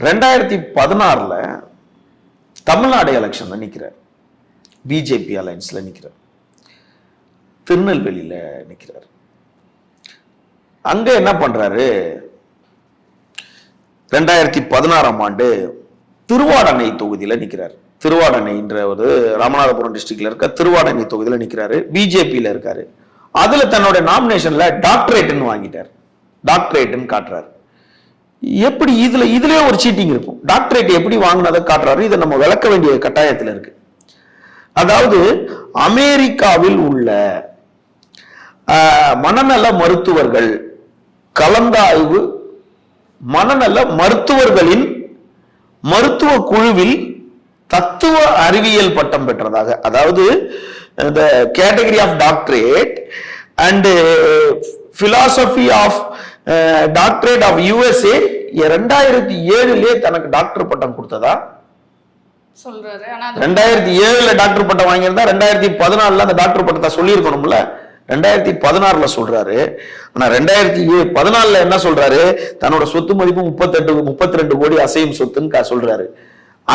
2016 தமிழ்நாடு எலெக்ஷன்ல நிக்கிறார். பிஜேபி அலைன்ஸ்ல நிக்கிறார். திருநெல்வேலியில நிக்கிறார். அங்க என்ன பண்றாரு? 2016 திருவாடனை தொகுதியில நிக்கிறார். திருவாடனைன்ற ஒரு ராமநாதபுரம் டிஸ்ட்ரிக்ட்ல இருக்க திருவாடனை தொகுதியில நிக்கிறாரு. பிஜேபியில இருக்காரு. அதுல தன்னோட நாமினேஷன்ல டாக்டரேட்னு வாங்கிட்டார். டாக்டரேட்னு காட்டுறாரு. எப்படி இதுலயே ஒரு சீட்டிங் இருக்கும். டாக்டரேட் எப்படி வாங்கினதை காட்டுறாரு. இதை நம்ம விளக்க வேண்டிய கட்டாயத்தில் இருக்கு. அதாவது அமெரிக்காவில் உள்ள மனநல மருத்துவர்கள் கலந்தாய்வு மனநல மருத்துவர்களின் மருத்துவ குழுவில் தத்துவ அறிவியல் பட்டம் பெற்றதாக, அதாவது the category of doctorate and philosophy of doctorate of USA 2007 தனக்கு டாக்டர் பட்டம் கொடுத்ததா சொல்றாரு. 2007 டாக்டர் பட்டம் வாங்கியிருந்தா 2014 அந்த டாக்டர் பட்டத்தை சொல்லியிருக்கணும்ல. 2016 சொல்றாரு. ஆனா 2014 என்ன சொல்றாரு? தன்னோட சொத்து மதிப்பு 32 கோடி அசையும் சொத்துன்னு சொல்றாரு.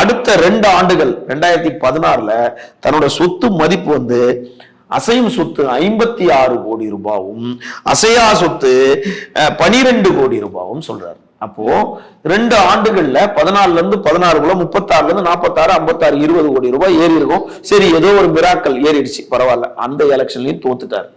அடுத்த 2 ஆண்டுகள் 2016 தன்னோட சொத்து மதிப்பு அசையும் சொத்து 56 கோடி ரூபாயும் அசையா சொத்து 12 கோடி ரூபாயும் சொல்றாரு. அப்போ 2 ஆண்டுகள்ல 14 இருந்து 16 36 இருந்து 46 56 20 கோடி ரூபாய் ஏறி இருக்கும். சரி, ஏதோ ஒரு மிராக்கல் ஏறிடுச்சு, பரவாயில்ல. அந்த எலெக்ஷன்லயும் தோத்துட்டார்.